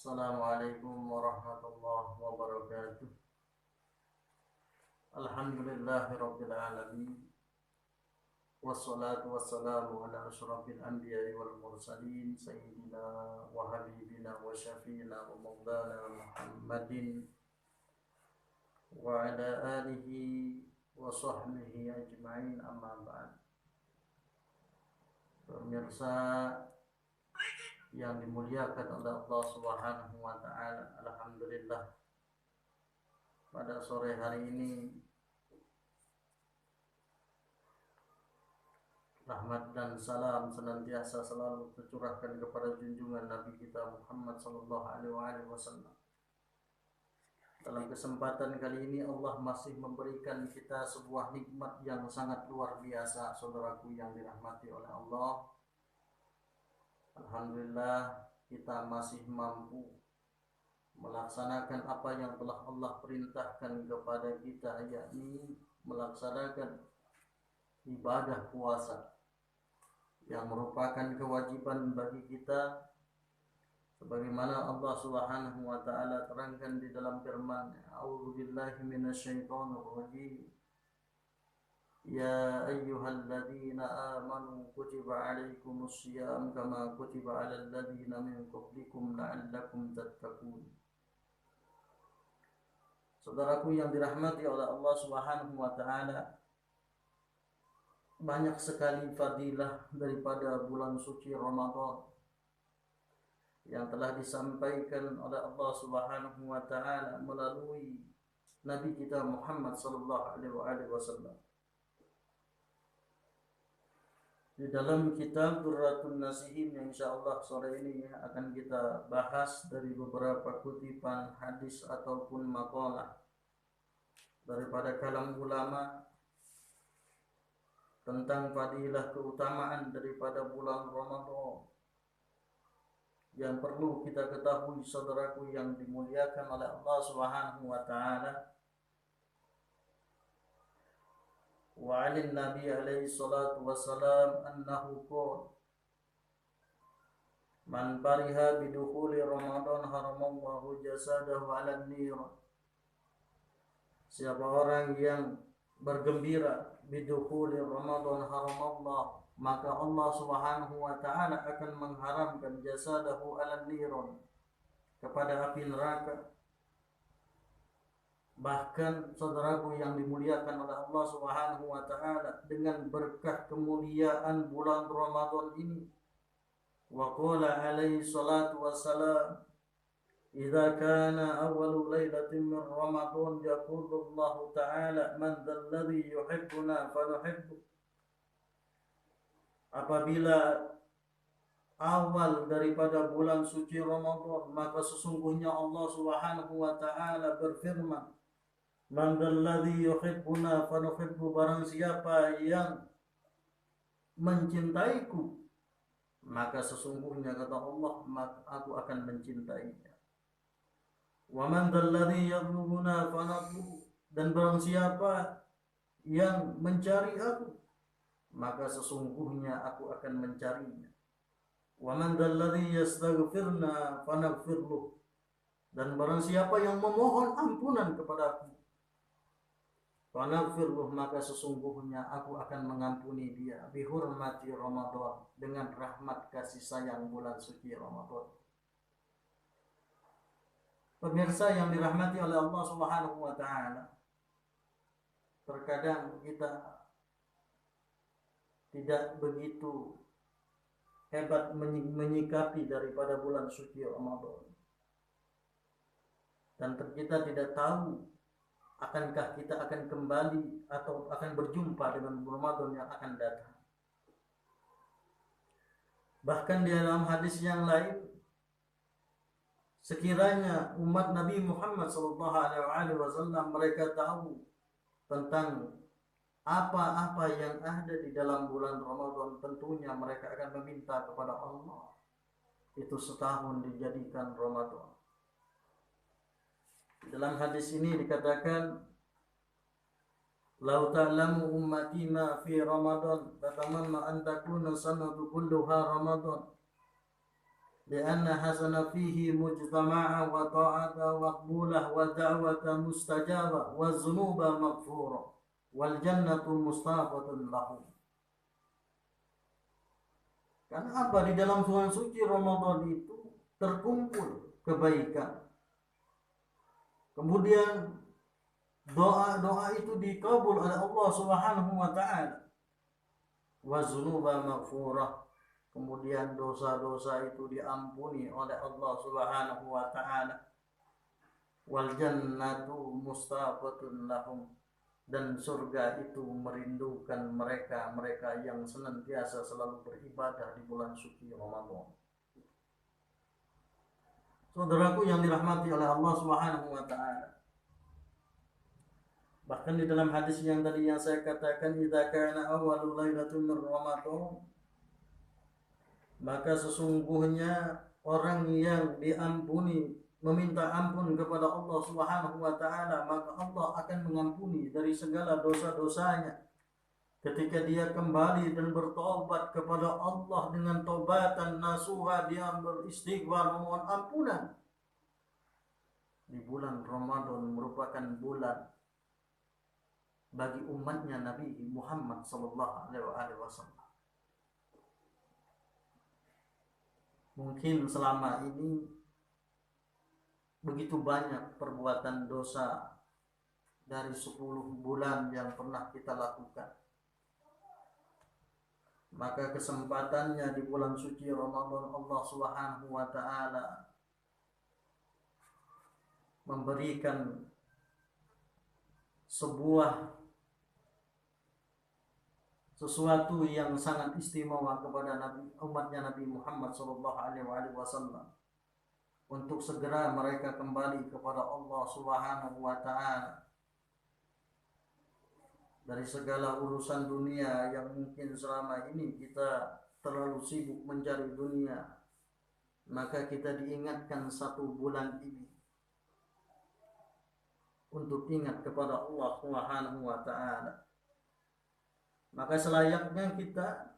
Assalamualaikum warahmatullahi wabarakatuh. Alhamdulillahirabbil alamin. Wassalatu wassalamu ala asyrafil anbiya'i wal mursalin sayyidina wa habibina wa syafiina wa maulana Muhammadin wa ala alihi wa sahbihi ajma'in, amma ba'd. Pemirsa yang dimuliakan oleh Allah Subhanahu wa taala, alhamdulillah pada sore hari ini rahmat dan salam senantiasa selalu tercurahkan kepada junjungan Nabi kita Muhammad sallallahu alaihi wasallam. Dalam kesempatan kali ini Allah masih memberikan kita sebuah nikmat yang sangat luar biasa, saudaraku yang dirahmati oleh Allah. Alhamdulillah kita masih mampu melaksanakan apa yang telah Allah perintahkan kepada kita, yakni melaksanakan ibadah puasa yang merupakan kewajiban bagi kita, sebagaimana Allah Subhanahu wa taala terangkan di dalam firman-Nya, A'udzubillahi minasyaitonirrajim. Ya ayyuhalladzina amanu kutiba alaikumus syiyam kama kutiba alal ladzina min qablikum la'allakum tattaqun. Saudaraku yang dirahmati oleh Allah Subhanahu wa taala, banyak sekali fadilah daripada bulan suci Ramadan yang telah disampaikan oleh Allah Subhanahu wa taala melalui Nabi kita Muhammad sallallahu alaihi wasallam. Di dalam kitab Durratun Nasihin yang insyaallah sore ini akan kita bahas dari beberapa kutipan hadis ataupun maqalah daripada kalam ulama tentang fadilah keutamaan daripada bulan Ramadan yang perlu kita ketahui, saudaraku yang dimuliakan oleh Allah Subhanahu wa taala. Wa 'alin nabi alaihi salatu wassalam annahu qala man fariha bidukhuli Ramadan haramallahu jasadahu 'alan nar. Siapa orang yang bergembira bidukhuli Ramadan haramallah, maka Allah Subhanahu wa taala akan mengharamkan jasadahu 'alan nar, kepada api neraka. Bahkan saudaraku yang dimuliakan oleh Allah Subhanahu wa taala, dengan berkah kemuliaan bulan Ramadan ini, wa qala alaihi salatu wassalam, idza kana awwalu lailatin min Ramadan yaqulu Allah taala man dzalladzi yuhibbuna fanuhibbu. Apabila awal daripada bulan suci Ramadan, maka sesungguhnya Allah Subhanahu wa taala berfirman, man dzalladzi yuhibbuna fanuhibbu, barang siapa yang mencintaiku, maka sesungguhnya kata Allah, maka aku akan mencintainya. Wa man dzalladzi yadhlubuna fanadhlubu, dan barang siapa yang mencari aku, maka sesungguhnya aku akan mencarinya. Wa man dzalladzi yastaghfirna fanaghfirluh, dan barang siapa yang memohon ampunan kepada aku, fanaghfirluh, maka sesungguhnya aku akan mengampuni dia, bihurmati Ramadan, dengan rahmat kasih sayang bulan suci Ramadan. Pemirsa yang dirahmati oleh Allah Subhanahu wa taala, terkadang kita tidak begitu hebat menyikapi daripada bulan suci Ramadan, dan kita tidak tahu akankah kita akan kembali atau akan berjumpa dengan Ramadan yang akan datang. Bahkan di dalam hadis yang lain, sekiranya umat Nabi Muhammad SAW mereka tahu tentang apa-apa yang ada di dalam bulan Ramadan, tentunya mereka akan meminta kepada Allah itu setahun dijadikan Ramadan. Dalam hadis ini dikatakan, "Lau ta'lamu ummati ma fi Ramadan, tatamanna an takuna sanatu kulluha Ramadan." لأن حسن فيه مجتمعا وطاعة مقبولة ودعوة مستجابة والذنوب مغفورة والجنة مصطفى له. Karena apa? Di dalam bulan suci Ramadan itu terkumpul kebaikan. Kemudian doa-doa itu dikabul oleh Allah Subhanahu wa taala. Wa dzunuba maghfurah. Kemudian dosa-dosa itu diampuni oleh Allah Subhanahu wa taala. Wal jannatu mustafatun lahum. Dan surga itu merindukan mereka yang senantiasa selalu beribadah di bulan suci Ramadan. Saudaraku yang dirahmati oleh Allah Subhanahu wa taala. Bahkan di dalam hadis yang tadi yang saya katakan, idza kana awwalu lailatin min Ramadan, maka sesungguhnya orang yang diampuni, meminta ampun kepada Allah Subhanahu wa taala, maka Allah akan mengampuni dari segala dosa-dosanya ketika dia kembali dan bertobat kepada Allah dengan taubatan nasuha, dia beristighfar memohon ampunan. Di bulan Ramadan merupakan bulan bagi umatnya Nabi Muhammad sallallahu alaihi wasallam. Mungkin selama ini begitu banyak perbuatan dosa dari 10 bulan yang pernah kita lakukan. Maka kesempatannya di bulan suci Ramadan, Allah Subhanahu wa taala memberikan sesuatu yang sangat istimewa kepada umatnya Nabi Muhammad sallallahu alaihi wasallam, untuk segera mereka kembali kepada Allah Subhanahu wa taala dari segala urusan dunia yang mungkin selama ini kita terlalu sibuk mencari dunia. Maka kita diingatkan satu bulan ini untuk ingat kepada Allah Subhanahu wa taala. Maka selayaknya kita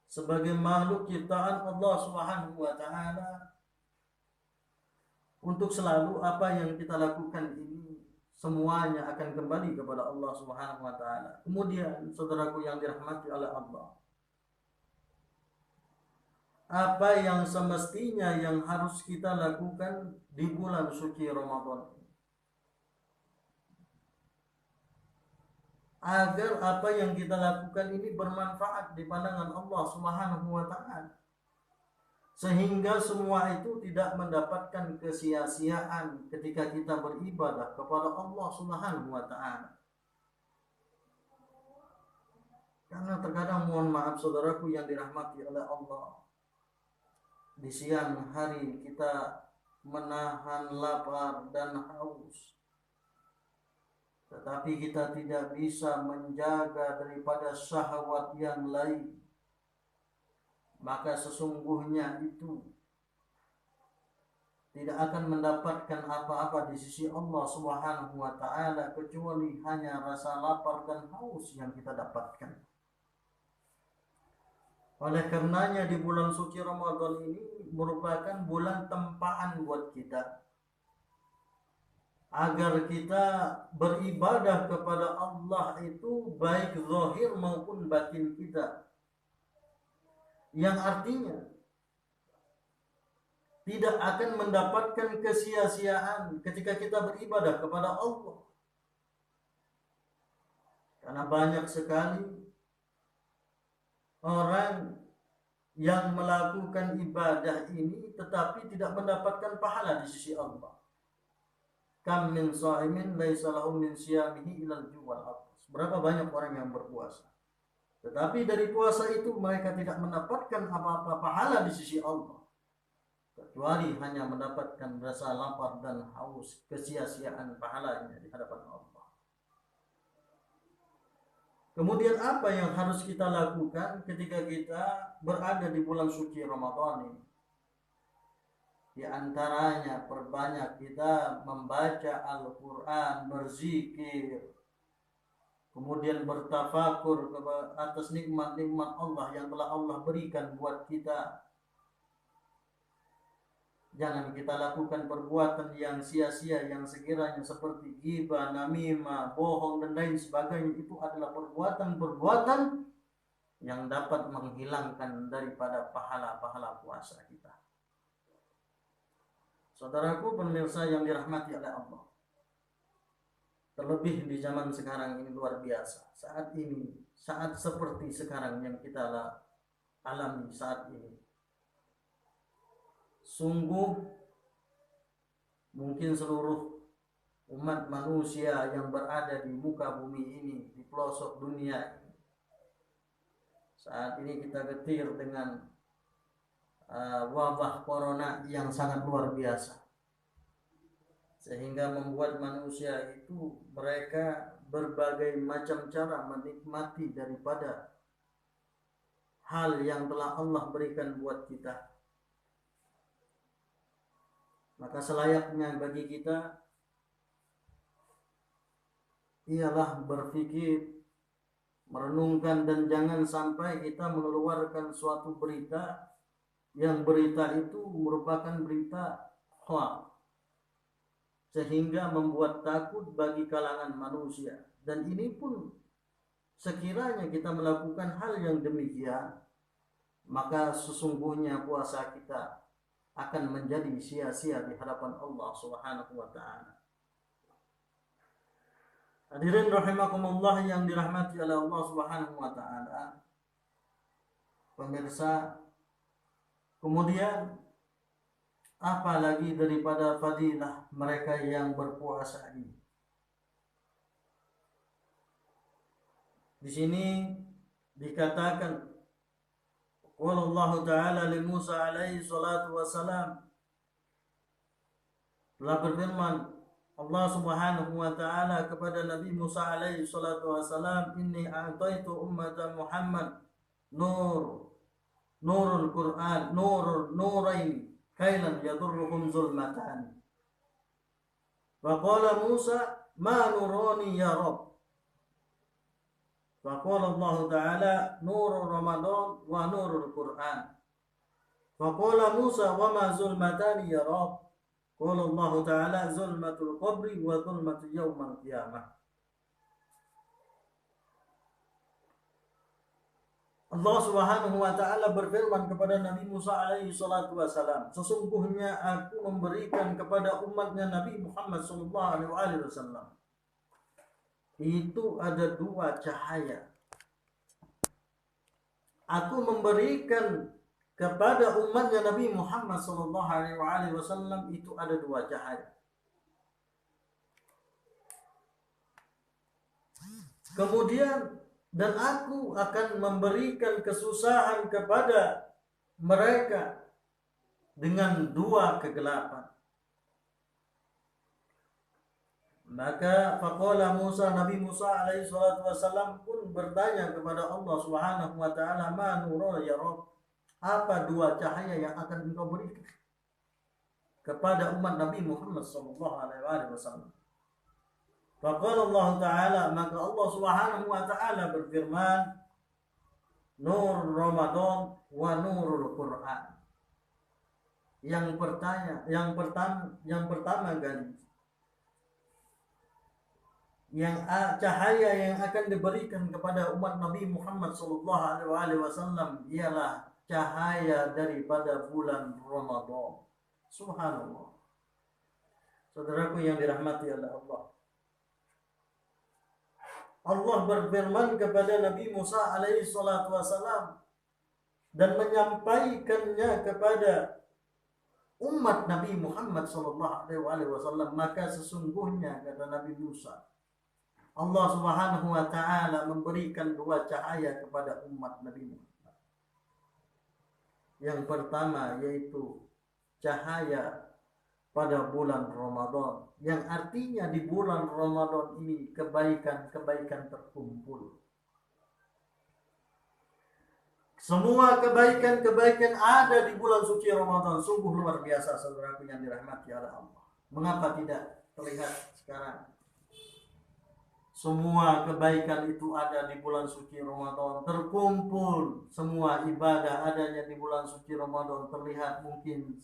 sebagai makhluk ciptaan Allah Subhanahu wa taala untuk selalu apa yang kita lakukan ini semuanya akan kembali kepada Allah Subhanahu wa taala. Kemudian saudaraku yang dirahmati oleh Allah, apa yang semestinya yang harus kita lakukan di bulan suci Ramadan agar apa yang kita lakukan ini bermanfaat di pandangan Allah Subhanahu wa taala, sehingga semua itu tidak mendapatkan kesia-siaan ketika kita beribadah kepada Allah Subhanahu wa taala. Karena terkadang, mohon maaf saudaraku yang dirahmati oleh Allah, di siang hari kita menahan lapar dan haus, tetapi kita tidak bisa menjaga daripada syahwat yang lain, maka sesungguhnya itu tidak akan mendapatkan apa-apa di sisi Allah Subhanahu wa taala kecuali hanya rasa lapar dan haus yang kita dapatkan. Oleh karenanya di bulan suci Ramadan ini merupakan bulan tempaan buat kita agar kita beribadah kepada Allah itu baik zahir maupun batin kita, yang artinya tidak akan mendapatkan kesia-siaan ketika kita beribadah kepada Allah. Karena banyak sekali orang yang melakukan ibadah ini tetapi tidak mendapatkan pahala di sisi Allah. Kam min sha'imin laisa lahu min siyamihi ilal ju'al atas. Berapa banyak orang yang berpuasa, tetapi dari puasa itu mereka tidak mendapatkan apa-apa pahala di sisi Allah, kecuali hanya mendapatkan rasa lapar dan haus, kesia-siaan pahalanya di hadapan Allah. Kemudian apa yang harus kita lakukan ketika kita berada di bulan suci Ramadan ini? Di antaranya perbanyak kita membaca Al-Quran, berzikir, kemudian bertafakur atas nikmat-nikmat Allah yang telah Allah berikan buat kita. Jangan kita lakukan perbuatan yang sia-sia, yang sekiranya seperti ghibah, namimah, bohong dan lain sebagainya. Itu adalah perbuatan-perbuatan yang dapat menghilangkan daripada pahala-pahala puasa kita. Saudaraku pemirsa yang dirahmati oleh Allah, terlebih di zaman sekarang ini luar biasa. Saat ini, saat seperti sekarang yang kita alami saat ini, sungguh mungkin seluruh umat manusia yang berada di muka bumi ini, di pelosok dunia ini, saat ini kita getir dengan wabah corona yang sangat luar biasa, sehingga membuat manusia itu mereka berbagai macam cara menikmati daripada hal yang telah Allah berikan buat kita. Maka selayaknya bagi kita ialah berpikir, merenungkan, dan jangan sampai kita mengeluarkan suatu berita yang berita itu merupakan berita hoax, sehingga membuat takut bagi kalangan manusia. Dan ini pun sekiranya kita melakukan hal yang demikian, maka sesungguhnya puasa kita akan menjadi sia-sia di hadapan Allah Subhanahu wa taala. Hadirin rahimakumullah yang dirahmati oleh Allah Subhanahu wa taala. Pemirsa, kemudian apalagi daripada fadilah mereka yang berpuasa ini. Di sini dikatakan Allah Ta'ala li Musa alaihi salatu wassalam, telah berfirman Allah Subhanahu wa taala kepada Nabi Musa alaihi salatu wassalam, inni a'taitu ummata Muhammad nurul Qur'an nurain kailan yadurruhum zulmatan. Wa qala Musa ma nurani ya Rabb. Faqala Allah Ta'ala nurul Ramadan wa nurul Quran. Faqala Musa wa ma zulmatani ya Rabb. Qala Allah Ta'ala zulmatul qabri wa zulmatul yawmal qiyamah. Allah Subhanahu wa taala berfirman kepada Nabi Musa alaihi salatu wasalam, sesungguhnya aku memberikan kepada umatnya Nabi Muhammad sallallahu alaihi wasallam itu ada dua cahaya. Aku memberikan kepada umatnya Nabi Muhammad sallallahu alaihi wasallam itu ada dua cahaya. Kemudian dan aku akan memberikan kesusahan kepada mereka dengan dua kegelapan. Maka faqala Musa, Nabi Musa alaihi salatu wasallam pun bertanya kepada Allah Subhanahu wa taala, "Ma nura ya Rabb?" Apa dua cahaya yang akan engkau berikan kepada umat Nabi Muhammad sallallahu alaihi wasallam? Faqala Allah taala, maka Allah Subhanahu wa taala berfirman, "Nur Ramadan wa nurul Quran." Yang pertama kali yang cahaya yang akan diberikan kepada umat Nabi Muhammad sallallahu alaihi wasallam ialah cahaya daripada bulan Ramadan. Subhanallah. Saudaraku yang dirahmati oleh Allah. Allah berfirman kepada Nabi Musa alaihi salatu wasallam dan menyampaikannya kepada umat Nabi Muhammad sallallahu alaihi wasallam, maka sesungguhnya kata Nabi Musa, Allah Subhanahu wa taala memberikan dua cahaya kepada umat Nabi Muhammad. Yang pertama yaitu cahaya pada bulan Ramadan, yang artinya di bulan Ramadan ini kebaikan-kebaikan terkumpul. Semua kebaikan-kebaikan ada di bulan suci Ramadan. Sungguh luar biasa saudaraku yang dirahmati oleh Allah. Mengapa tidak terlihat sekarang? Semua kebaikan itu ada di bulan suci Ramadan, terkumpul. Semua ibadah adanya di bulan suci Ramadan, terlihat mungkin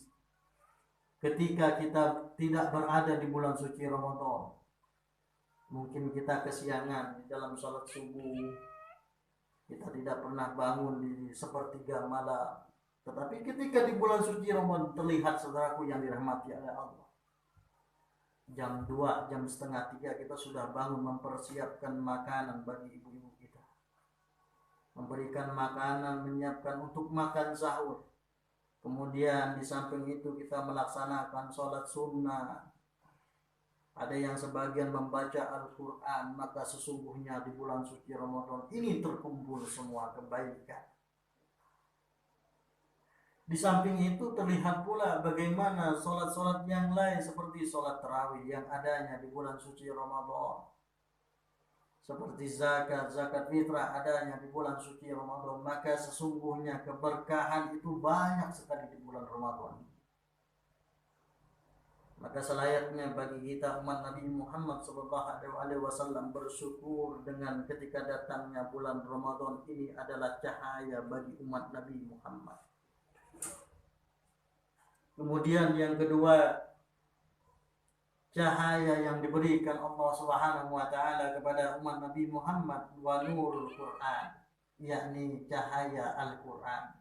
ketika kita tidak berada di bulan suci Ramadan. Mungkin kita kesiangan di dalam sholat subuh, kita tidak pernah bangun di sepertiga malam. Tetapi ketika di bulan suci Ramadan terlihat, saudaraku yang dirahmati oleh Allah, jam 2, jam setengah 3 kita sudah bangun mempersiapkan makanan bagi ibu-ibu kita, memberikan makanan, menyiapkan untuk makan sahur. Kemudian di samping itu kita melaksanakan sholat sunnah. Ada yang sebagian membaca Al-Quran. Maka sesungguhnya di bulan suci Ramadan ini terkumpul semua kebaikan. Di samping itu terlihat pula bagaimana sholat-sholat yang lain seperti sholat tarawih yang adanya di bulan suci Ramadan, seperti zakat fitrah adanya di bulan suci Ramadan. Maka sesungguhnya keberkahan itu banyak sekali di bulan Ramadan. Maka selayaknya bagi kita umat Nabi Muhammad SAW bersyukur dengan ketika datangnya bulan Ramadan ini adalah cahaya bagi umat Nabi Muhammad. Kemudian yang kedua, cahaya yang diberikan Allah Subhanahu wa taala kepada umat Nabi Muhammad wa nurul Quran, yakni cahaya Al-Quran.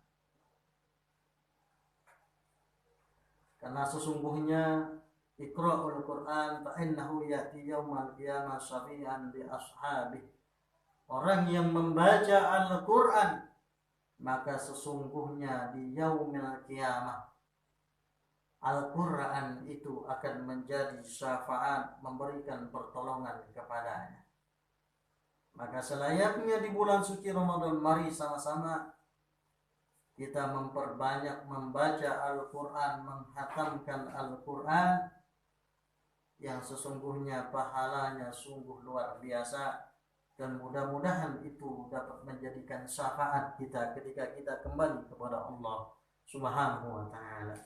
Karena sesungguhnya Iqra'ul Quran fa innahu ya'ti yaumal qiyamah syafi'an li ashabihi. Orang yang membaca Al-Quran, maka sesungguhnya di yaumil qiyamah Al-Quran itu akan menjadi syafaat, memberikan pertolongan kepadanya. Maka selayaknya di bulan suci Ramadan, mari sama-sama kita memperbanyak membaca Al-Quran, menghatamkan Al-Quran, yang sesungguhnya pahalanya sungguh luar biasa. Dan mudah-mudahan itu dapat menjadikan syafaat kita ketika kita kembali kepada Allah Subhanahu wa ta'ala.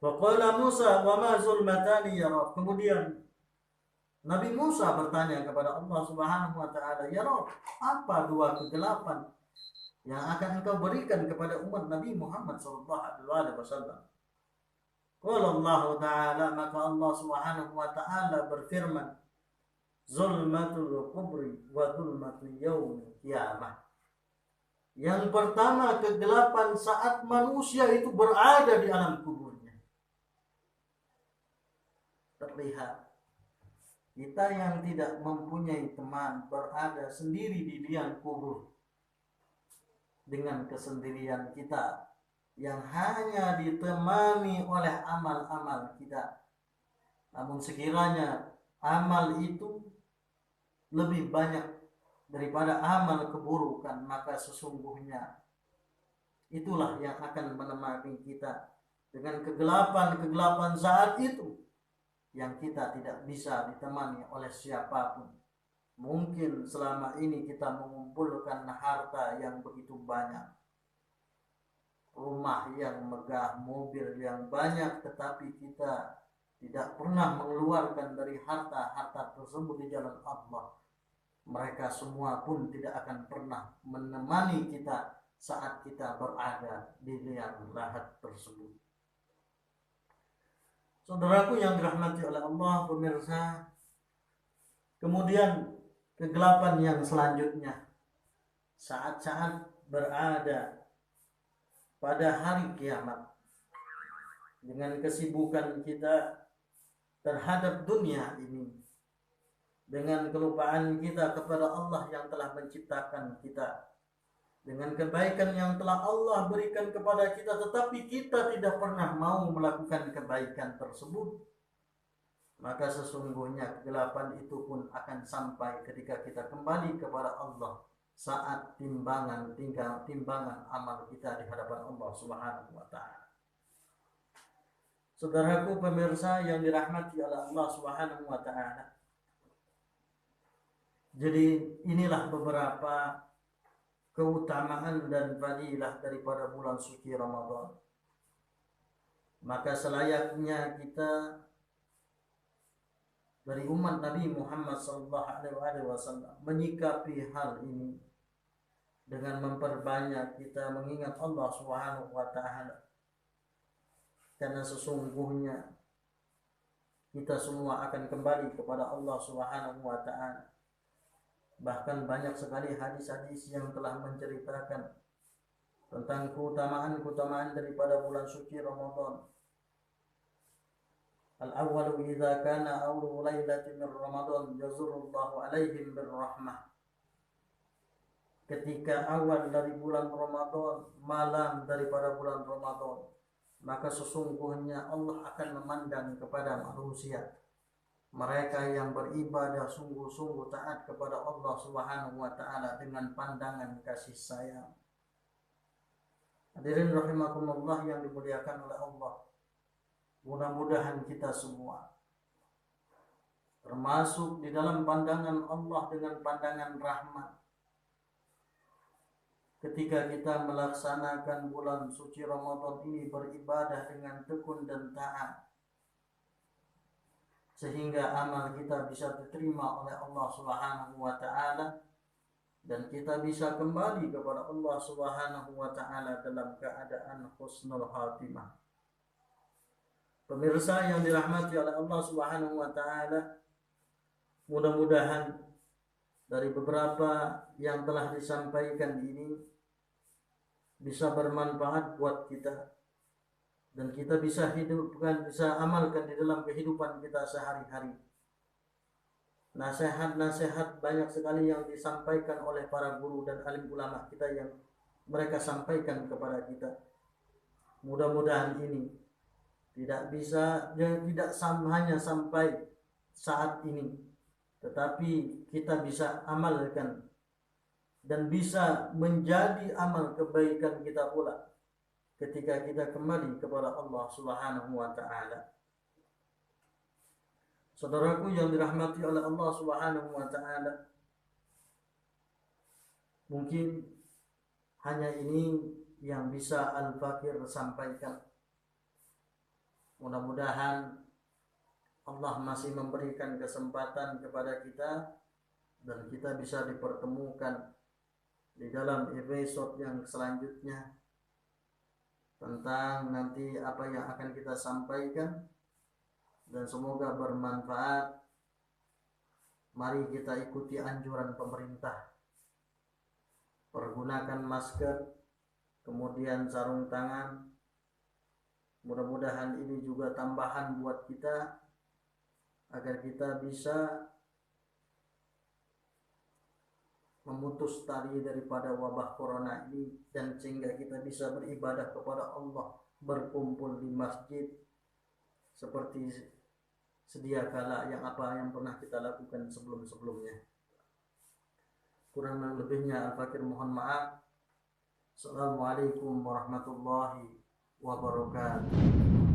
Waqala Musa wa ma zulmatani ya Rabb. Kemudian Nabi Musa bertanya kepada Allah Subhanahu wa ta'ala, ya Rabb, apa dua kegelapan yang akan engkau berikan kepada umat Nabi Muhammad SAW? Qala Allah Ta'ala, maka Allah Subhanahu wa ta'ala berfirman, zulmatul kubri wa zulmatul yaumil qiyamah. Yang pertama, kegelapan saat manusia itu berada di alam kuburnya. Terlihat kita yang tidak mempunyai teman berada sendiri di liang kubur dengan kesendirian kita yang hanya ditemani oleh amal-amal kita. Namun sekiranya amal itu lebih banyak daripada amal keburukan, maka sesungguhnya itulah yang akan menemani kita dengan kegelapan-kegelapan saat itu yang kita tidak bisa ditemani oleh siapapun. Mungkin selama ini kita mengumpulkan harta yang begitu banyak, rumah yang megah, mobil yang banyak, tetapi kita tidak pernah mengeluarkan dari harta-harta tersebut di jalan Allah. Mereka semua pun tidak akan pernah menemani kita saat kita berada di liang lahat tersebut. Saudaraku yang dirahmati oleh Allah, pemirsa, kemudian kegelapan yang selanjutnya saat-saat berada pada hari kiamat dengan kesibukan kita terhadap dunia ini, dengan kelupaan kita kepada Allah yang telah menciptakan kita, dengan kebaikan yang telah Allah berikan kepada kita, tetapi kita tidak pernah mau melakukan kebaikan tersebut. Maka sesungguhnya kegelapan itu pun akan sampai ketika kita kembali kepada Allah saat timbangan amal kita di hadapan Allah Subhanahu wa ta'ala. Saudaraku pemirsa yang dirahmati oleh Allah Subhanahu wa ta'ala, jadi inilah beberapa keutamaan dan fadilah daripada bulan suci Ramadan. Maka selayaknya kita dari umat Nabi Muhammad SAW menyikapi hal ini dengan memperbanyak kita mengingat Allah Subhanahu wa ta'ala, karena sesungguhnya kita semua akan kembali kepada Allah Subhanahu wa taala. Bahkan banyak sekali hadis-hadis yang telah menceritakan tentang keutamaan-keutamaan daripada bulan suci Ramadan. Al-awwalu idza kana awwalu lailatin min Ramadan yazurullahu alaihim birrahmah. Ketika awal dari bulan Ramadan, malam daripada bulan Ramadan, maka sesungguhnya Allah akan memandang kepada manusia, mereka yang beribadah sungguh-sungguh taat kepada Allah Subhanahu wa taala dengan pandangan kasih sayang. Hadirin rahimakumullah yang dimuliakan oleh Allah. Mudah-mudahan kita semua termasuk di dalam pandangan Allah dengan pandangan rahmat. Ketika kita melaksanakan bulan suci Ramadan ini beribadah dengan tekun dan taat, sehingga amal kita bisa diterima oleh Allah Subhanahu wa taala dan kita bisa kembali kepada Allah Subhanahu wa taala dalam keadaan husnul khatimah. Pemirsa yang dirahmati oleh Allah Subhanahu wa taala, mudah-mudahan dari beberapa yang telah disampaikan ini bisa bermanfaat buat kita dan kita bisa hidupkan, bisa amalkan di dalam kehidupan kita sehari-hari. Nasihat-nasihat banyak sekali yang disampaikan oleh para guru dan alim ulama kita yang mereka sampaikan kepada kita. Mudah-mudahan ini tidak hanya sampai saat ini, tetapi kita bisa amalkan dan bisa menjadi amal kebaikan kita pula ketika kita kembali kepada Allah Subhanahu wa taala. Saudaraku yang dirahmati oleh Allah Subhanahu wa taala, mungkin hanya ini yang bisa Al-Fakir sampaikan. Mudah-mudahan Allah masih memberikan kesempatan kepada kita dan kita bisa dipertemukan di dalam episode yang selanjutnya tentang nanti apa yang akan kita sampaikan, dan semoga bermanfaat. Mari kita ikuti anjuran pemerintah, pergunakan masker, kemudian sarung tangan. Mudah-mudahan ini juga tambahan buat kita agar kita bisa memutus tali daripada wabah corona ini, dan sehingga kita bisa beribadah kepada Allah, berkumpul di masjid seperti sedia kala yang pernah kita lakukan sebelum-sebelumnya. Kurang lebihnya Al-Fakir mohon maaf. Assalamualaikum warahmatullahi wabarakatuh.